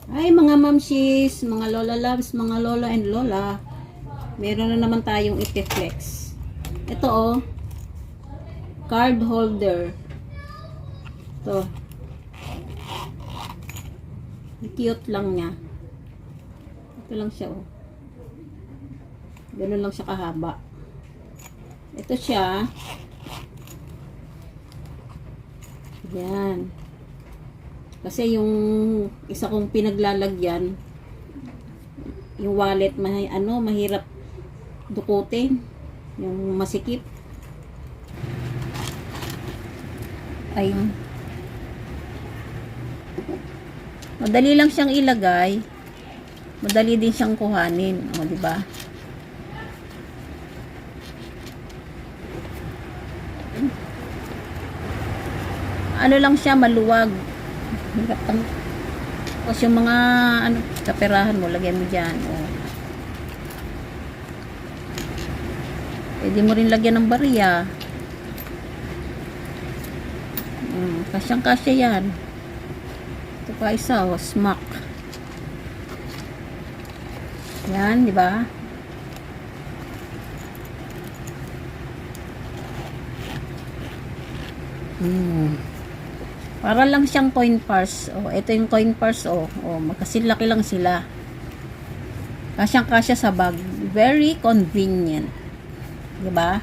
Ay, mga mamsis, mga lola loves, mga lola and lola. Meron na naman tayong ite-flex. Ito oh, card holder. Ito. Cute lang niya. Ito lang siya oh. Ganun lang siya kahaba. Ito siya. Yan. Kasi yung isa kong pinaglalagyan, yung wallet, mahirap dukutin. Yung masikip. Ayun. Madali lang siyang ilagay. Madali din siyang kuhanin. O, diba? Ano lang siya, maluwag. Tapos yung mga kaperahan mo, lagyan mo dyan. O. Pwede mo rin lagyan ng bariya. Kasyang kasya yan. Ito pa isa, o, smack. Yan, di ba? Para lang siyang coin purse. Oh, ito yung coin purse. Oh, magkasilaki lang sila. Kasyang kasya sa bag. Very convenient. Diba?